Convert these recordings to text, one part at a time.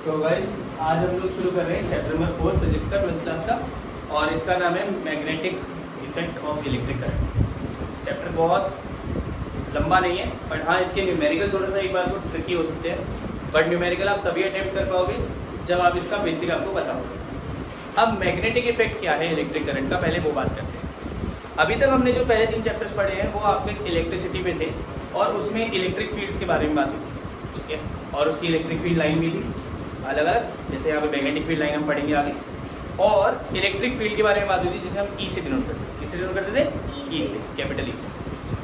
तो गाइस आज हम लोग शुरू कर रहे हैं चैप्टर नंबर 4 फिजिक्स का 12th क्लास का, और इसका नाम है magnetic effect of electric current. Chapter बहुत लंबा नहीं है, बट हाँ इसके न्यूमेरिकल थोड़ा सा एक बार को ट्रिकी हो सकते हैं, बट न्यूमेरिकल आप तभी अटेम्प्ट कर पाओगे जब आप इसका बेसिक आपको पता होगा। अब मैग्नेटिक इफेक्ट क्या है इलेक्ट्रिक करंट का, पहले वो बात करते हैं। अभी तक हमने जो पहले 3 चैप्टर्स पढ़े हैं वो आपके इलेक्ट्रिसिटी में थे, और उसमें इलेक्ट्रिक फील्ड्स के बारे में बात हुई थी, ठीक है, और उसकी इलेक्ट्रिक फील्ड लाइन भी थी अलग अलग, जैसे यहाँ पे मैग्नेटिक फील्ड लाइन हम पढ़ेंगे आगे, और इलेक्ट्रिक फील्ड के बारे में बात हुई थी जिसे हम ई से डिनोट करते थे। किससे डिनोट करते थे? ई से, कैपिटल ई से।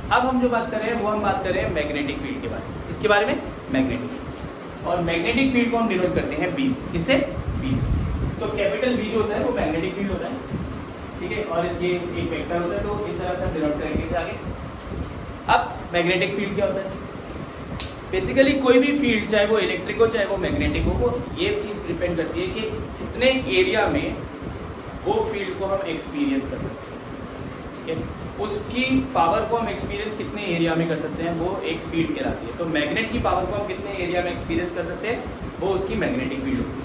अब हम जो बात कर रहे हैं वो हम बात कर रहे हैं मैग्नेटिक फील्ड के बारे में। इसके बारे में मैग्नेटिक, और मैग्नेटिक फील्ड को हम डिनोट करते हैं बी से। किससे? बी से। तो कैपिटल बी जो होता है वो मैग्नेटिक फील्ड होता है, ठीक है, और इसके एक वेक्टर होता है, तो इस तरह से हम डिनोट करेंगे इसे आगे। अब मैग्नेटिक फील्ड क्या होता है? बेसिकली कोई भी फील्ड, चाहे वो इलेक्ट्रिक हो चाहे वो मैग्नेटिक हो, वो ये चीज़ डिपेंड करती है कि कितने एरिया में वो फील्ड को हम एक्सपीरियंस कर सकते हैं, ठीक है, उसकी पावर को हम एक्सपीरियंस कितने एरिया में कर सकते हैं वो एक फील्ड कहलाती है। तो मैग्नेट की पावर को हम कितने एरिया में एक्सपीरियंस कर सकते हैं वो उसकी मैग्नेटिक फील्ड होती है,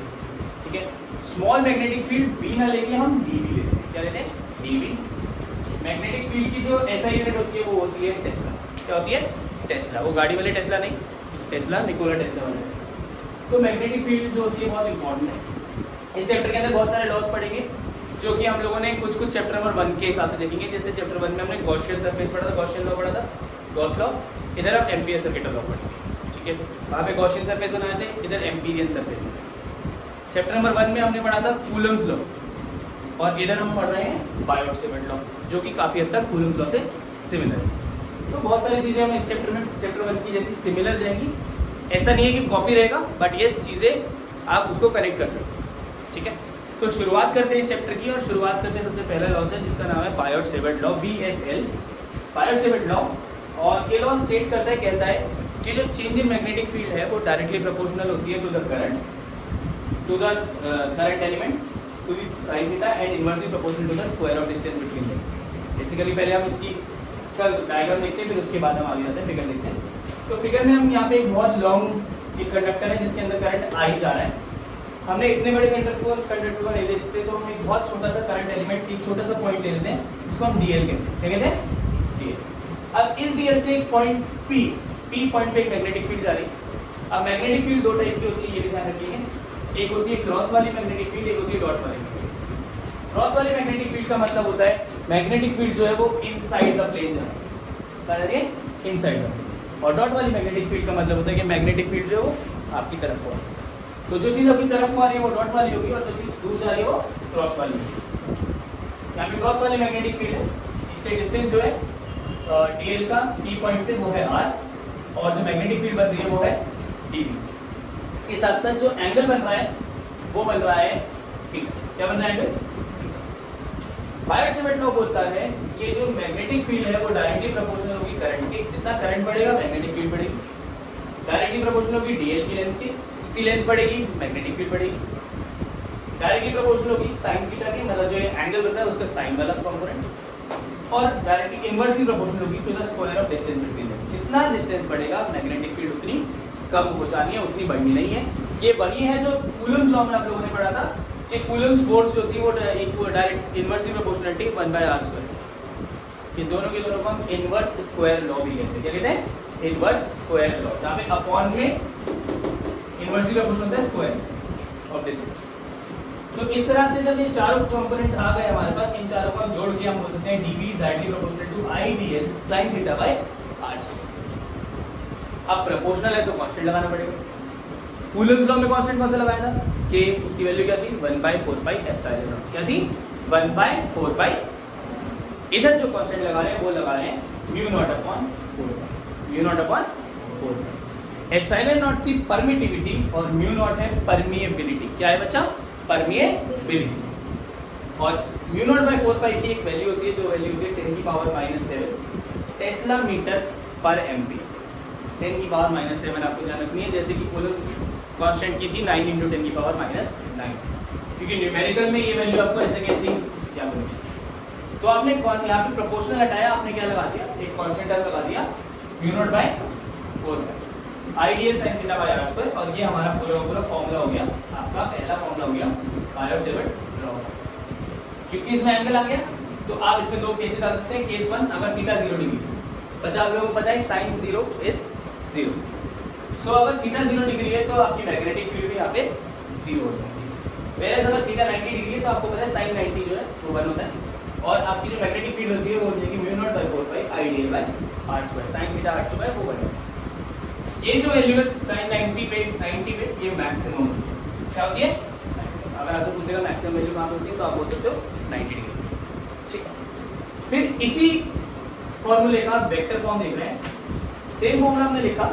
ठीक है। स्मॉल मैग्नेटिक फील्ड बी ना लेके हम डी बी लेते हैं। क्या लेते हैं? D B. मैग्नेटिक फील्ड की जो ऐसा यूनिट होती है वो होती है टेस्ला। क्या होती है? टेस्ला। वो गाड़ी वाले टेस्ला नहीं, टेस्ला निकोला टेस्ला वाला टेस्ला। तो मैग्नेटिक फील्ड जो होती है बहुत इंपॉर्टेंट है। इस चैप्टर के अंदर बहुत सारे लॉस पढ़ेंगे जो कि हम लोगों ने कुछ चैप्टर नंबर 1 के हिसाब से देखेंगे। जैसे चैप्टर 1 में हमने गॉसियन सरफेस पढ़ा था, गॉसियन लॉ पढ़ा था, गॉस लॉ। इधर आप एम्पियर सर्किट लॉ पढ़ेंगे, ठीक है, वहाँ पे गॉसियन सरफेस बनाए थे, इधर एम्पीरियन सरफेस बनाए। चैप्टर नंबर 1 में हमने पढ़ा था कूलम्स लॉ, और इधर हम पढ़ रहे हैं बायोट-सेवर्ट लॉ, जो कि काफ़ी हद तक कूलम्स लॉ से सिमिलर है। तो बहुत सारी चीज़ें हम इस चैप्टर में चैप्टर 1 की जैसी सिमिलर जाएंगी। ऐसा नहीं है कि कॉपी रहेगा, बट ये चीज़ें आप उसको कनेक्ट कर सकते हैं, ठीक है। तो शुरुआत करते हैं इस चैप्टर की, और शुरुआत करते हैं सबसे पहला लॉ से जिसका नाम है Biot Savart law, BSL, Biot-Savart law. और ये लॉ स्टेट करता है, कहता है कि जो चेंज इन मैग्नेटिक फील्ड है वो डायरेक्टली प्रोपोर्शनल होती है to the current element to the sine theta and inversely proportional to the square of distance between them. Basically पहले हम इसका डायग्राम देखते हैं, फिर उसके बाद हम आगे जाते हैं, फिगर देखते हैं। तो फिगर में हम यहाँ पे एक बहुत लॉन्ग एक कंडक्टर है जिसके अंदर करंट आई जा रहा है। हमने इतने बड़े कंडक्टर को नहीं दे सकते, तो हम एक बहुत छोटा सा करंट एलिमेंट, एक छोटा सा पॉइंट ले लेते हैं जिसको हम डीएल कहते हैं। क्या कहते हैं? डीएल। अब इस डीएल से एक पॉइंट पी पॉइंट पे एक मैग्नेटिक फील्ड जा रही है। अब मैग्नेटिक फील्ड 2 टाइप की होती है, ये भी ध्यान रखिए। एक होती है क्रॉस वाली मैग्नेटिक फील्ड, एक होती है डॉट वाली। क्रॉस वाली मैग्नेटिक फील्ड का मतलब होता है मैग्नेटिक फील्ड जो है वो इनसाइड द प्लेन जा रही है, इनसाइड द प्लेन। और डॉट वाली मैग्नेटिक फील्ड का मतलब होता है कि मैग्नेटिक फील्ड जो है वो आपकी तरफ को आ रही है। तो जो चीज़ आपकी तरफ को आ रही है वो डॉट वाली होगी, और जो चीज़ दूर जा रही है वो क्रॉस वाली होगी। यहाँ पे क्रॉस वाली मैग्नेटिक फील्ड है, इससे डिस्टेंस जो है डीएल का पी पॉइंट से वो है आर, और जो मैग्नेटिक फील्ड बन रही है वो है डीबी। इसके साथ साथ जो एंगल बन रहा है वो बन रहा है थीटा। क्या बन रहा है एंगल? बायोट-सेवर्ट लॉ बोलता है कि जो मैग्नेटिक फील्ड है वो डायरेक्टली प्रोपोर्शनल होगी करंट के। जितना करंट बढ़ेगा मैग्नेटिक फील्ड बढ़ेगी। डायरेक्टली प्रोपोर्शनल होगी डीएल की लेंथ की, जितनी लेंथ बढ़ेगी मैग्नेटिक फील्ड बढ़ेगी। डायरेक्टली प्रोपोर्शनल होगी साइन थीटा की, मतलब जो एंगल बन रहा है उसका साइन वाला कंपोनेंट। और डायरेक्टली इनवर्सली प्रोपोर्शनल होगी to the square of distance between them. जितना डिस्टेंस बढ़ेगा मैग्नेटिक फील्ड उतनी कम हो जानी है, उतनी बढ़नी नहीं है। ये वही है जो कूलम्स लॉ में आप लोगों ने पढ़ा था कि कूलम्स फोर्स जो थी वो डायरेक्ट इनवर्सली प्रोपोर्शनलिटी 1/r²। ये दोनों के दोनों को हम इनवर्स स्क्वायर लॉ भी कहते हैं। क्या कहते हैं? इनवर्स स्क्वायर लॉ, जहाँ पे अपॉन में इनवर्सली प्रोपोर्शनल होता है स्क्वायर ऑफ डिस्टेंस। तो इस तरह से जब ये चारों कंपोनेंट्स आ गए हमारे पास, इन चारों को हम जोड़ के हम बोल सकते हैं dB is directly proportional to IDL sin theta by r²। अब प्रोपोर्शनल है तो कांस्टेंट लगाना पड़ेगा। कूलम्स लॉ में कांस्टेंट कौन सा लगाया था? कि उसकी वैल्यू क्या थी? 1/4πε0। क्या थी? 1/4π। इधर जो कांस्टेंट लगा रहे हैं वो लगा रहे हैं μ0/4π। μ0/4π। एप्सिलॉन नॉट थी परमिटिविटी, और μ0 है परमिएबिलिटी। क्या है बच्चा? परमिएबिलिटी। और μ0/4π की एक वैल्यू होती है, जो वैल्यू होती है 10⁻⁷ टेस्ला मीटर पर एम्पियर। 10⁻⁷ आपको ध्यान रखनी है, जैसे कि कूलम्स कांस्टेंट की थी 9 × 10⁻⁹, क्योंकि न्यूमेरिकल में ये वैल्यू आपको ऐसे कैसी क्या मिलेगी। तो आपने यहाँ पे प्रोपोर्शनल हटाया, आपने क्या लगा दिया? एक कांस्टेंट लगा दिया μ0/4π। I dl sine theta by r square, और ये हमारा पूरा फॉर्मूला हो गया, आपका पहला फॉर्मूला हो गया बायो-सेवर्ट लॉ का। क्योंकि इसमें एंगल आ गया तो आप इसमें दो केसेस डाल सकते हैं। केस 1, अगर थीटा 0 डिग्री, बचा आप लोगों को पता है साइन 0 इज 0। सो अगर थीटा 0 डिग्री है तो आपकी मैग्नेटिक फील्ड भी यहाँ पे 0 हो जाती है। वेयर अगर थीटा 90 डिग्री है तो आपको पता है साइन 90 जो है वो 1 होता है, और आपकी जो मैग्नेटिक फील्ड होती है वो होती है कि μ0/4 I dl by r square, sine theta r square वो 1 है। ये जो वैल्यू है साइन 90 पे ये मैक्सिमम होती है। क्या होती है? मैक्सिमम। अगर आपसे पूछेगा मैक्सिमम वैल्यू कहाँ होती है तो आप बोल सकते हो 90 डिग्री। ठीक है, फिर इसी फॉर्मूले का वेक्टर फॉर्म देख रहे हैं। सेम फॉर्मूला हमने लिखा,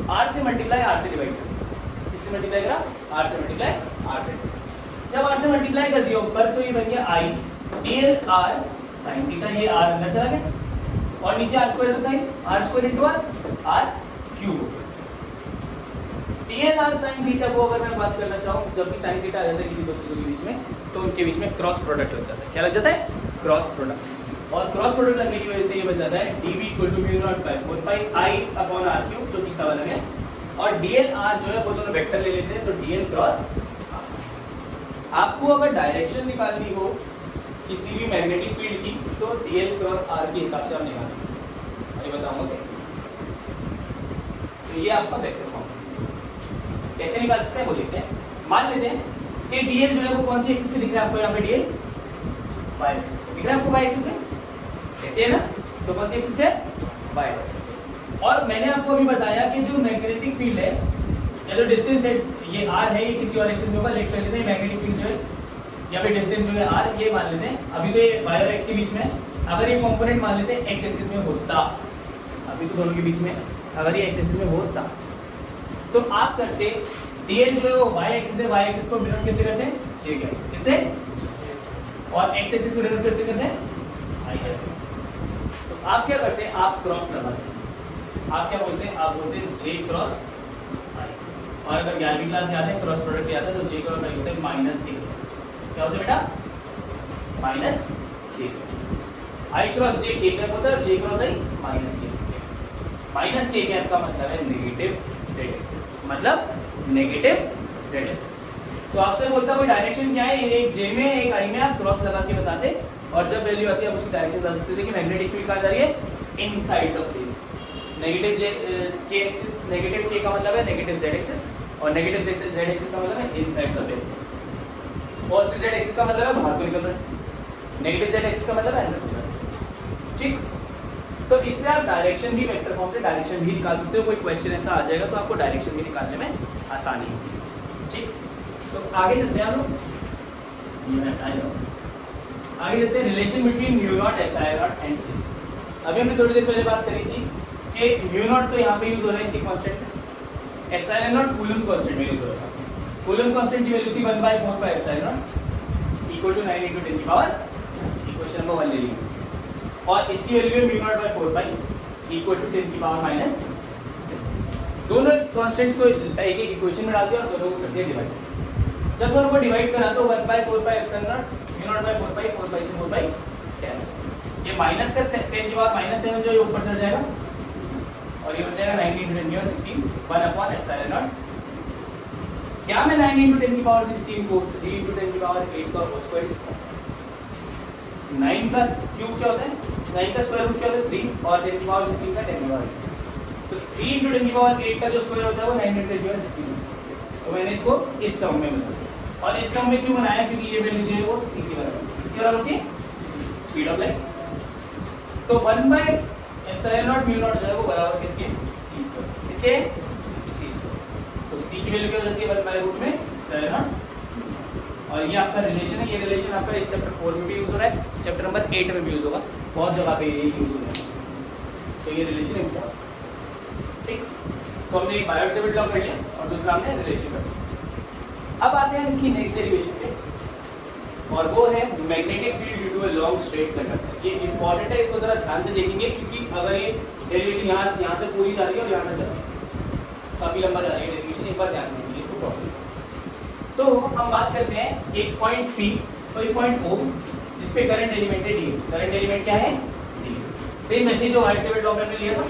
आर से मल्टीप्लाई आर से डिवाइड कर, इससे मल्टीप्लाई करा आर से मल्टीप्लाई आर से। जब आर से मल्टीप्लाई कर दिया ऊपर तो ये बन गया I d l r sine theta, ये आर अंदर चला गया, और नीचे आर स्क्वायर तो था r square into r cube. D l r sine theta को अगर मैं बात करना चाहूँ, जब भी साइन थीटा आ जाता है किसी दो चीज़ों के बीच में तो उनके बीच में क्रॉस प्रोडक्ट लग जाता है। क्या लग जाता है? Cross product. और क्रॉस प्रोडक्ट लगने की वजह से ये बन जाता है dv = μ0/4 I/r क्यूब, जो तीसरा वाला है। और dl r जो है वो दोनों वेक्टर ले लेते हैं, तो dl क्रॉस r। आपको अगर डायरेक्शन निकालनी हो किसी भी मैग्नेटिक फील्ड की तो dl क्रॉस r के हिसाब से आप निकाल सकते हैं। अभी बताऊंगा कैसे। तो ये आपका वेक्टर फॉर्म कैसे निकाल सकते हैं वो देखते हैं। मान लेते हैं कि dl जो है वो कौन सी एक्सिस पे दिख रहा है आपको? यहाँ पे dl y एक्सिस पे दिख रहा है आपको, y एक्सिस पे ऐसे है ना, तो कौन सी एक्सिस पे? y एक्सिस पे। और मैंने आपको अभी बताया कि जो मैग्नेटिक फील्ड है या जो डिस्टेंस है ये r है, ये किसी और एक्सिस में होगा। लेट कर लेते हैं मैग्नेटिक फील्ड जो है या फिर डिस्टेंस जो है r, ये मान लेते हैं। अभी तो ये y और x के बीच में, अगर ये कंपोनेंट मान लेते हैं x एक्सिस में होता, अभी तो दोनों के बीच में, अगर ये x एक्सिस में होता तो आप करते dl जो है वो y एक्सिस है, y एक्सिस को डिनोट कैसे करते हैं? j के एक्सिस, इससे, और x एक्सिस को डिनोट कैसे करते हैं? I के एक्सिस। तो आप क्या करते हैं? आप क्रॉस लगाते हैं। आप क्या बोलते हैं? आप बोलते हैं j क्रॉस i। और अगर 11वीं क्लास याद है, क्रॉस प्रोडक्ट याद है, तो j क्रॉस i होता है माइनस k। क्या होता है बेटा? Minus k। i cross j k cap होता है और j cross i minus k। Minus k cap का मतलब है नेगेटिव z एक्सिस, मतलब नेगेटिव z एक्सिस। तो आपसे बोलता कोई डायरेक्शन क्या है, एक j में एक i में आप क्रॉस लगा के बताते, और जब वैल्यू आती है आप उसकी डायरेक्शन बता सकते थे कि मैग्नेटिक फील्ड कहाँ जा रही है? Inside the plane. Negative j k axis, negative k का मतलब है नेगेटिव z एक्सिस, और नेगेटिव z एक्सिस का मतलब है inside the plane. Positive z axis का मतलब है बाहर को निकल रहा है, नेगेटिव z एक्सिस का मतलब है अंदर को जा रहा है। ठीक, तो इससे आप डायरेक्शन भी वेक्टर फॉर्म से डायरेक्शन भी निकाल सकते हो। कोई क्वेश्चन ऐसा आ जाएगा तो आपको डायरेक्शन भी निकालने में आसानी होगी। ठीक, तो आगे चलते हैं हम लोग, आगे चलते हैं रिलेशन बिटवीन μ0 ε0 एंड c। अभी हमने थोड़ी देर पहले बात करी थी कि μ0 तो यहाँ पे यूज हो रहा है इसकी कांस्टेंट में, ε0 कूलम्स कांस्टेंट में यूज हो रहा है। कूलम्स कांस्टेंट की वैल्यू थी 1/4 = 9 × 10 की पावर, इक्वेशन नंबर 1 ले ली, और इसकी वैल्यू है μ0/4 = 10 की पावर -7। दोनों कांस्टेंट्स को एक एक इक्वेशन में डाल दिया और दोनों को कर दिया डिवाइड। जब दोनों को डिवाइड करा तो 1/4 μ0/4 4 से 4 कैंसिल। ये माइनस का 10 की पावर -7 जो ये ऊपर चढ़ जाएगा, और ये हो जाएगा 19 × 10 16 1/ε0। क्या मैं 9 × 10 की पावर 16 को 3 × 10 की पावर 8 का होल स्क्वायर, 9 का क्यूब क्या होता है, 9 का स्क्वायर रूट क्या होता है 3, और 10 की पावर 16 का 10 की पावर 8। तो 3 × 10 की पावर 8 का जो स्क्वायर होता है वो 9 × 10 की पावर 16। तो मैंने इसको इस टर्म में बनाया, और इस टर्म में क्यों बनाया? क्योंकि ये वैल्यू जो है वो c के बराबर है। किसके बराबर होती है? Speed of light. तो 1/ε0 μ0 जो है वो बराबर किसके? c²। किसके? c²। तो c की वैल्यू क्या हो जाती है 1/√ε0। और ये आपका रिलेशन है, ये रिलेशन आपका इस चैप्टर 4 में भी यूज हो रहा है, चैप्टर नंबर 8 में भी यूज होगा, बहुत जगह पे ये यूज हो रहा है। तो ये रिलेशन इम्पोर्टेंट। ठीक, तो हमने एक बायो-सेवर्ट लॉ कर लिया और दूसरा हमने रिलेशन कर लिया। अब आते हैं हम इसकी नेक्स्ट डेरिवेशन पे, और वो है magnetic field due to a long straight conductor. ये इंपॉर्टेंट है, इसको जरा ध्यान से देखेंगे, क्योंकि अगर ये डेरिवेशन यहाँ से पूरी जा रही है और यहाँ तक जा रही है, काफ़ी लंबा जा रही है डेरिवेशन, एक बार ध्यान से देखिए इसको प्रॉब्लम। तो हम बात करते हैं एक पॉइंट P और एक पॉइंट O जिस पे करंट एलिमेंट है D। करंट एलिमेंट क्या है? D। सेम ऐसे ही जो बायो-सेवर्ट लॉ में हमने लिया था,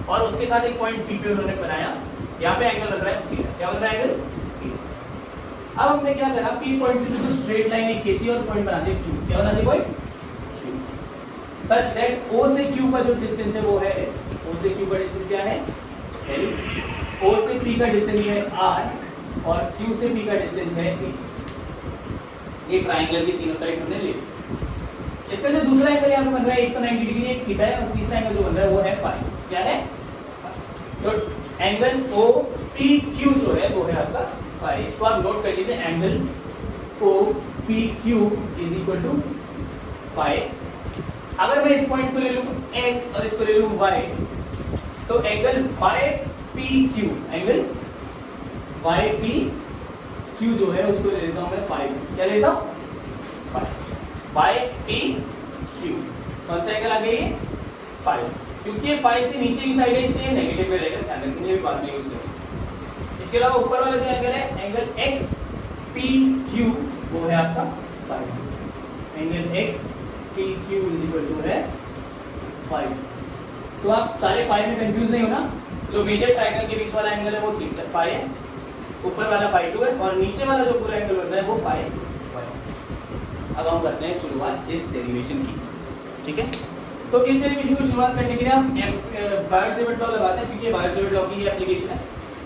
और उसके साथ एक पॉइंट पी पे उन्होंने बनाया, यहाँ पे एंगल बन रहा है थीटा। क्या बन रहा है एंगल थीटा। अब हमने क्या करा, पी पॉइंट से बिल्कुल स्ट्रेट लाइन एक खींची और पॉइंट बना दिया क्यू। क्या बना दिया पॉइंट क्यू, सच दैट ओ से क्यू का जो डिस्टेंस है वो है L। ओ से क्यू का डिस्टेंस क्या है L, ओ से पी का डिस्टेंस है R और क्यू से पी का डिस्टेंस है A। ये ट्रायंगल की तीनों साइड्स हमने ले ली। इसका जो दूसरा एंगल यहाँ पे बन रहा है, एक तो 90 डिग्री एक थीटा है और तीसरा एंगल जो बन रहा है वो है फाई। क्या है, तो एंगल ओ पी क्यू जो है वो है आपका फाई। इसको आप नोट कर लीजिए, angle o p q is equal to phi. अगर मैं इस पॉइंट को ले लूं x और इसको ले लूं y, तो angle y p q, angle y p q जो है उसको ले लेता हूं मैं 5। क्या लेता हूं 5 y p q। कौन सा एंगल आ गया ये 5, क्योंकि ये 5 से नीचे की साइड है इसलिए नेगेटिव में रहेगा, ध्यान रखिए ये बात नहीं यूज करें। इसके अलावा ऊपर वाला जो एंगल है एंगल x p q वो है आपका 5। Angle x p q is equal to है 5। तो आप सारे 5 में कंफ्यूज नहीं होना। जो मेजर ट्रायंगल के बीच वाला एंगल है वो थीटा 5 है, ऊपर वाला 5 2 है और नीचे वाला जो पूरा एंगल बन रहा है वो 5 1। अब हम करते हैं शुरुआत इस डेरिवेशन की, ठीक है। तो इस डेरिवेशन को शुरुआत करने के लिए हम बायोट-सेवर्ट लॉ लगाते हैं, क्योंकि ये बायोट-सेवर्ट लॉ की ही एप्लीकेशन है।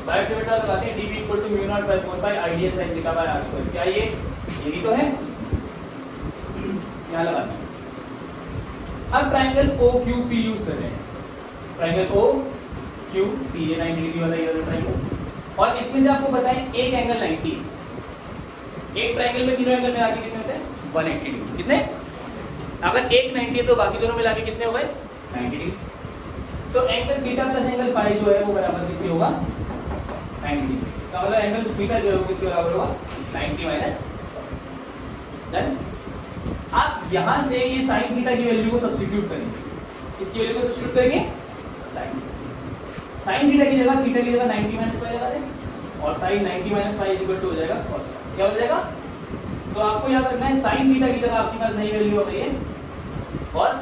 बायोट-सेवर्ट लॉ लगाते हैं, dv equal to mu naught by 4 pi i dl sin theta by r square. क्या ये यही तो है, यहां लगाते हैं। अब ट्रायंगल OQP यूज कर रहे हैं, ट्रायंगल OQP, ये 90 डिग्री वाला ये वाला ट्रायंगल, और इसमें से आपको बताएं एक एंगल 90, एक ट्रायंगल में तीनों एंगल मिला के कितने होते हैं 180 डिग्री। कितने, अगर एक 90 है तो बाकी दोनों मिला के कितने हो गए 90 डिग्री। तो angle theta plus angle phi जो है वो बराबर किसके होगा 90 डिग्री। इसका मतलब एंगल थीटा जो है वो किसके बराबर होगा 90 माइनस। डन। आप यहां से ये sin थीटा की वैल्यू को सब्स्टिट्यूट करेंगे, इसकी वैल्यू को सब्स्टिट्यूट करेंगे sin थीटा की जगह थीटा की जगह 90 माइनस फाई लगा दें और sin 90 minus phi is equal to हो जाएगा cos। क्या हो जाएगा, तो आपको याद रखना है sin थीटा की जगह आपके पास नई वैल्यू हो गई है cos,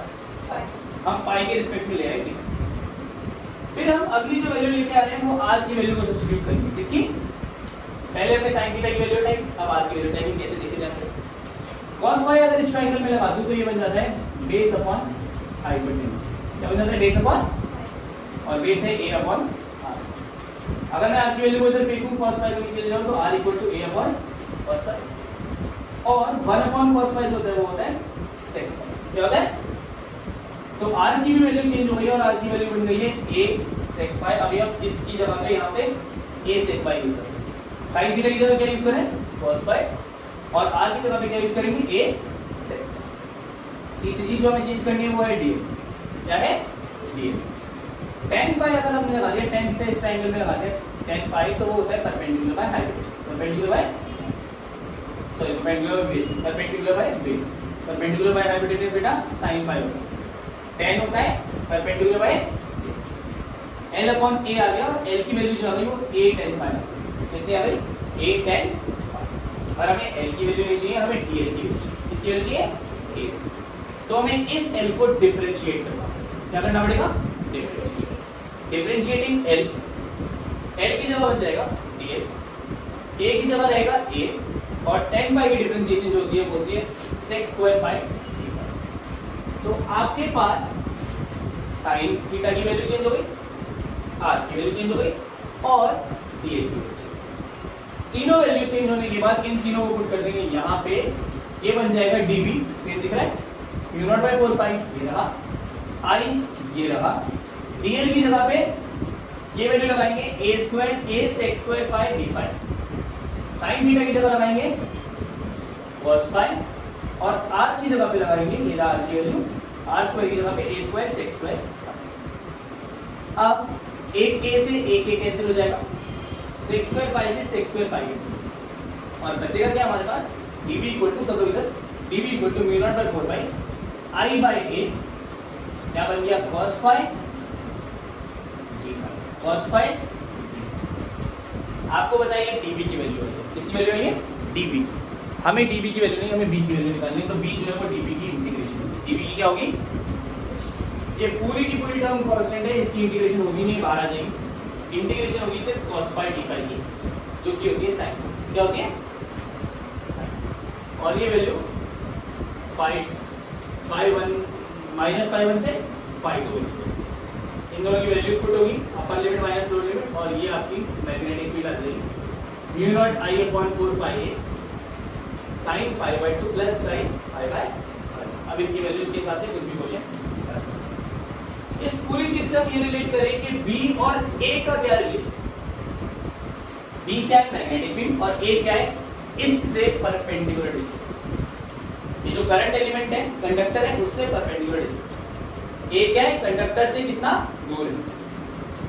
हम फाई के रिस्पेक्ट में ले आए। फिर हम अगली जो वैल्यू लेके आ रहे हैं वो r की वैल्यू को सब्स्टिट्यूट करेंगे। किसकी, पहले हमने sin थीटा की वैल्यू टाइप, अब r की वैल्यू टाइप। कैसे देखे जा सकते, cos फाई अगर इस ट्रायंगल में लगा दूं तो ये बन जाता है बेस अपॉन हाइपोटेन्यूज। क्या बन जाता है, बेस अपॉन, और बेस है a अपॉन r। अगर मैं r की वैल्यू को इधर फेंकूं cos फाई को नीचे ले जाऊं तो r equal to a upon cos phi, और 1 अपॉन cos फाई जो होता है वो होता है sec फाई। क्या होता है, तो r की भी वैल्यू चेंज हो गई है और r की वैल्यू बन गई है a sec फाई। अभी हम इसकी जगह पे यहाँ पे a sec फाई यूज करेंगे, sin थीटा की जगह क्या यूज करें cos फाई, और r की जगह पे क्या यूज करेंगे a sec। तीसरी चीज जो हमें चेंज करनी है वो है dl। क्या है dl। tan फाई अगर हमने लगा दिया, tan पे इस ट्रायंगल में लगा दिया tan फाई, तो वो होता है perpendicular by hypotenuse, perpendicular by sorry perpendicular by base, perpendicular by base, perpendicular by hypotenuse बेटा sin फाई होता है, tan होता है perpendicular by base. l upon a आ गया, l की वैल्यू जो आ गई वो a tan फाई। कितनी आ गई a tan फाई, और हमें l की वैल्यू नहीं चाहिए, हमें dl की वैल्यू चाहिए। किसकी वैल्यू चाहिए a। तो हमें इस l को डिफरेंशिएट करना है। क्या करना पड़ेगा, डिफरेंशिएटिंग l, l की जगह बन जाएगा dl, a की जगह रहेगा a, और tan फाई की डिफरेंशिएशन जो होती है वो होती है sec square phi d phi. तो आपके पास sin थीटा की वैल्यू चेंज हो गई, r की वैल्यू चेंज हो गई और dl की वैल्यू चेंज। तीनों वैल्यू चेंज होने के बाद इन तीनों को पुट कर देंगे यहाँ पे, ये बन जाएगा dv, सेम दिख रहा है, म्यू नॉट बाय 4 पाई ये रहा, i ये रहा, dl की जगह पे ये वैल्यू लगाएंगे a square a sec square phi d phi, sin theta की जगह लगाएंगे cos फाई, और r की जगह पे लगाएंगे ये रहा r की वैल्यू, r स्क्वायर की जगह पे a स्क्वायर sec स्क्वायर। अब एक a से एक a कैंसिल हो जाएगा, sec स्क्वायर फाई से sec स्क्वायर फाई कैंसिल, और बचेगा क्या हमारे पास dv इक्वल टू, सब लोग इधर dv equal to mu naught by 4 pi i by a, क्या बन गया cos phi d phi, cos phi. आपको बताइए dv की वैल्यू है, किसकी वैल्यू है ये dv की, हमें dv की वैल्यू नहीं, हमें b की वैल्यू निकालनी है। तो b जो है वो dv की इंटीग्रेशन, dv की क्या होगी ये पूरी की पूरी टर्म कांस्टेंट है, इसकी इंटीग्रेशन होगी नहीं, बाहर आ जाएगी। इंटीग्रेशन होगी सिर्फ cos phi d phi की, जो कि होती है sin। क्या होती है? sin। और ये वैल्यू phi1 माइनस phi1 से phi2 इन दोनों की वैल्यूज पुट होगी, upper limit minus lower limit, और ये आपकी मैग्नेटिक फील्ड आ जाएगी mu naught I upon 4 pi a sin phi by 2 plus sin phi by 5। अब इनकी वैल्यूज के हिसाब से कुछ भी क्वेश्चन कर सकते हैं। इस पूरी चीज से हम ये रिलेट करें कि B और A का क्या रिलेशन, B क्या है? मैग्नेटिक फील्ड, और A क्या है? इससे परपेंडिकुलर डिस्टेंस। ये जो करंट एलिमेंट है, कंडक्टर है, उससे परपेंडिकुलर डिस्टेंस। A क्या है? कंडक्टर से कितना दूर है।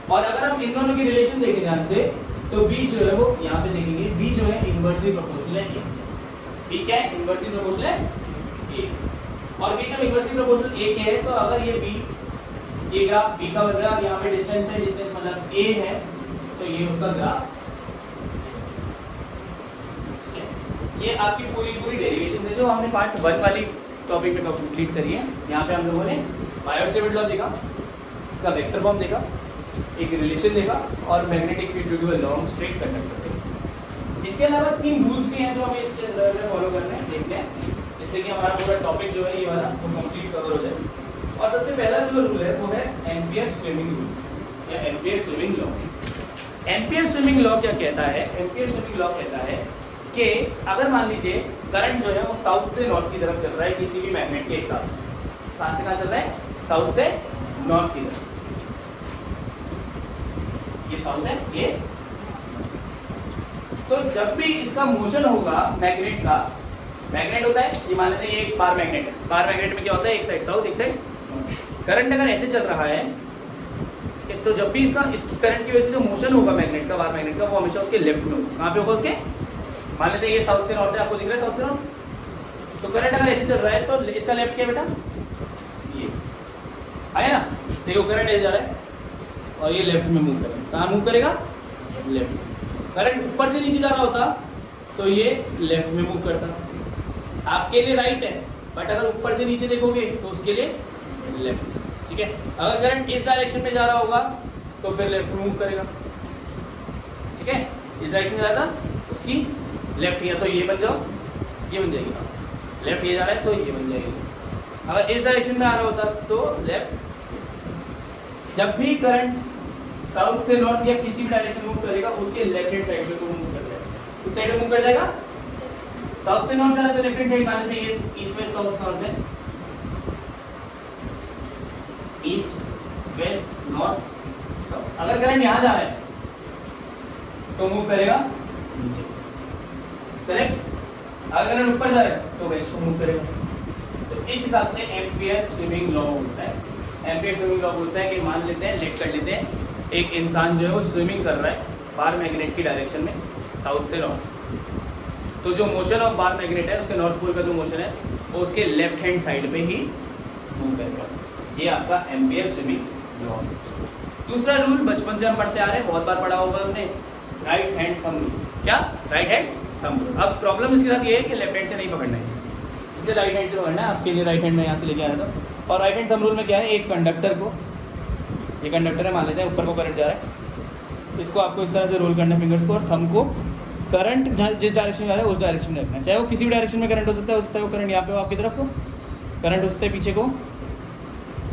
और अगर हम इन दोनों की रिलेशन देखें ध्यान से, तो B जो है वो यहाँ पे देखेंगे, B जो है इनवर्सली प्रोपोर्शनल है A। B क्या है? इनवर्सली प्रोपोर्शनल है A। और B जब इनवर्सली प्रोपोर्शनल A के है, तो अगर ये B, ये ग्राफ B का बन रहा है, यहाँ पे डिस्टेंस है, डिस्टेंस मतलब A है, तो ये उसका ग्राफ। ठीक है, ये आपकी पूरी डेरिवेशन है जो हमने पार्ट 1 वाली टॉपिक में कंप्लीट करी है। यहाँ पे हम लोगों ने बायोट-सेवर्ट लॉ देखा, इसका वेक्टर फॉर्म देखा, एक रिलेशन देखा, और magnetic field due to a long straight conductor. इसके अलावा 3 रूल्स भी हैं जो हमें इसके अंदर में फॉलो करने हैं, देखते हैं, जिससे कि हमारा पूरा टॉपिक जो है ये वाला वो कंप्लीट कवर हो जाए। और सबसे पहला जो रूल है वो है एम्पियर स्विमिंग रूल या ampere swimming law. Ampere swimming law क्या कहता है? एम्पियर स्विमिंग लॉ कहता है कि अगर मान लीजिए करंट जो है वो साउथ से नॉर्थ की तरफ चल रहा है किसी भी मैग्नेट के हिसाब से, कहाँ से कहाँ चल रहा है? साउथ से नॉर्थ की तरफ। ये साउथ है, ये। तो जब भी इसका मोशन होगा मैग्नेट का, मैग्नेट होता है, ये मान लेते हैं ये एक बार मैग्नेट है। बार मैग्नेट में क्या होता है? एक साइड साउथ, एक साइड नॉर्थ। करंट अगर ऐसे चल रहा है, तो जब भी इसका इस करंट की वजह से जो मोशन होगा मैग्नेट का, बार मैग्नेट का, वो हमेशा उसके लेफ्ट में होगा। कहाँ पे होगा? उसके, मान लेते हैं ये साउथ से नॉर्थ है, आपको दिख रहा है साउथ से नॉर्थ। तो करंट अगर ऐसे चल रहा है तो इसका लेफ्ट क्या है बेटा? ये आया ना, देखो करंट ऐसे जा रहा है और ये लेफ्ट में मूव करेगा। कहाँ मूव करेगा? लेफ्ट में। करंट ऊपर से नीचे जा रहा होता तो ये लेफ्ट में मूव करता। आपके लिए राइट है, बट अगर ऊपर से नीचे देखोगे तो उसके लिए लेफ्ट। ठीक है, अगर करंट इस डायरेक्शन में जा रहा होगा तो फिर लेफ्ट में मूव करेगा। ठीक है, इस डायरेक्शन में जाएगा उसकी लेफ्ट, या तो ये बन जाओ, ये बन जाएगी। लेफ्ट ये जा रहा है तो ये बन जाएगी। अगर इस डायरेक्शन में आ रहा होता तो लेफ्ट। जब भी करंट साउथ से नॉर्थ या किसी भी डायरेक्शन मूव करेगा उसके लेफ्ट हैंड साइड में मूव कर जाएगा। उस साइड में मूव कर जाएगा। साउथ से नॉर्थ जा रहा है तो लेफ्ट हैंड साइड मान लेते हैं ये ईस्ट वेस्ट साउथ नॉर्थ है, ईस्ट वेस्ट नॉर्थ साउथ। अगर करंट यहाँ जा रहा है तो मूव करेगा नीचे, करेक्ट। अगर करंट ऊपर जा रहा है तो वेस्ट को मूव करेगा। तो इस हिसाब से एम्पियर स्विमिंग लॉ होता है। एम्पियर स्विमिंग लॉ बोलता है कि मान लेते हैं, लेट कर लेते हैं, एक इंसान जो है वो स्विमिंग कर रहा है बार मैग्नेट की डायरेक्शन में साउथ से नॉर्थ। तो जो मोशन ऑफ बार मैग्नेट है उसके नॉर्थ पोल का जो मोशन है वो उसके लेफ्ट हैंड साइड पे ही मूव करेगा। ये आपका एम्पियर स्विमिंग लॉ। दूसरा रूल बचपन से हम पढ़ते आ रहे हैं, बहुत बार पढ़ा होगा हमने, राइट हैंड थंब रूल। क्या? Right hand thumb rule. अब प्रॉब्लम इसके साथ ये है कि लेफ्ट हैंड से नहीं पकड़ना है इसे, इसलिए राइट हैंड से पकड़ना है। आपके लिए राइट हैंड में यहाँ से लेके आया था। और राइट हैंड थंब रूल में क्या है? एक कंडक्टर को, ये कंडक्टर है मान लेते हैं, ऊपर को करंट जा रहा है, इसको आपको इस तरह से रोल करना है फिंगर्स को, और थंब को करंट जहाँ जिस डायरेक्शन में जा रहा है उस डायरेक्शन में रखना है। चाहे वो किसी भी डायरेक्शन में करंट हो सकता है वो करंट यहाँ पे हो आपकी तरफ को, करंट हो सकता है पीछे को,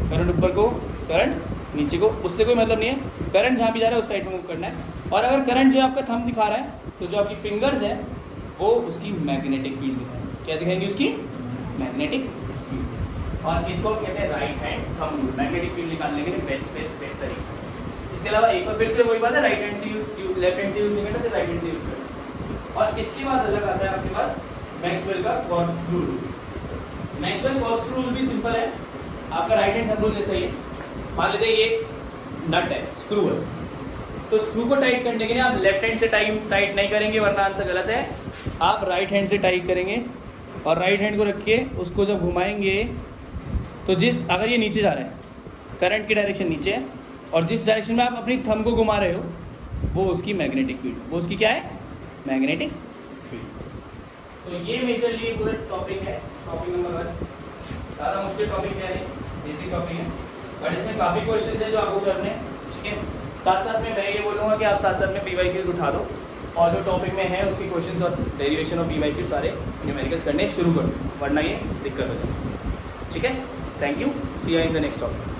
करंट ऊपर को, करंट नीचे को, उससे कोई मतलब नहीं है। करंट जहाँ भी जा रहा है उस साइड में मूव करना है। और अगर करंट जो आपका थंब दिखा रहा है तो जो आपकी फिंगर्स है वो उसकी मैग्नेटिक फील्ड दिखाएंगे। क्या दिखाएंगे? उसकी मैग्नेटिक फील्ड। और इसको कहते हैं right hand thumb rule, magnetic field निकालने के लिए बेस्ट तरीका। इसके अलावा एक बार फिर से वही बात है, राइट हैंड से लेफ्ट हैंड से यूज नहीं करना, सिर्फ राइट हैंड से यूज करना। और इसके बाद अलग आता है आपके पास मैक्सवेल का कॉर्सक्रू रूल। मैक्सवेल कॉर्सक्रू रूल भी सिंपल है, आपका राइट हैंड थंब रूल जैसा ही है। मान लेते हैं ये नट है, स्क्रू है, तो स्क्रू को टाइट करने के लिए आप लेफ्ट हैंड से टाइट नहीं करेंगे वरना आंसर गलत है। आप राइट हैंड से टाइट करेंगे और राइट हैंड को रख के उसको जब घुमाएंगे तो अगर ये नीचे जा रहा है, करंट की डायरेक्शन नीचे है, और जिस डायरेक्शन में आप अपनी थंब को घुमा रहे हो वो उसकी मैग्नेटिक फील्ड, वो उसकी क्या है? Magnetic field. तो ये मेजरली पूरा टॉपिक है, टॉपिक नंबर 1। ज़्यादा मुश्किल टॉपिक क्या है? बेसिक टॉपिक है। बट इसमें काफ़ी क्वेश्चन है जो आपको करने हैं, ठीक है। साथ साथ में मैं ये बोलूँगा कि आप साथ साथ में PYQs उठा दो और जो टॉपिक में है उसकी क्वेश्चंस और डेरिवेशन ऑफ PYQ सारे न्यूमेरिकल्स करने शुरू कर दो, वरना ये दिक्कत हो जाती है, ठीक है। Thank you, see you in the next topic.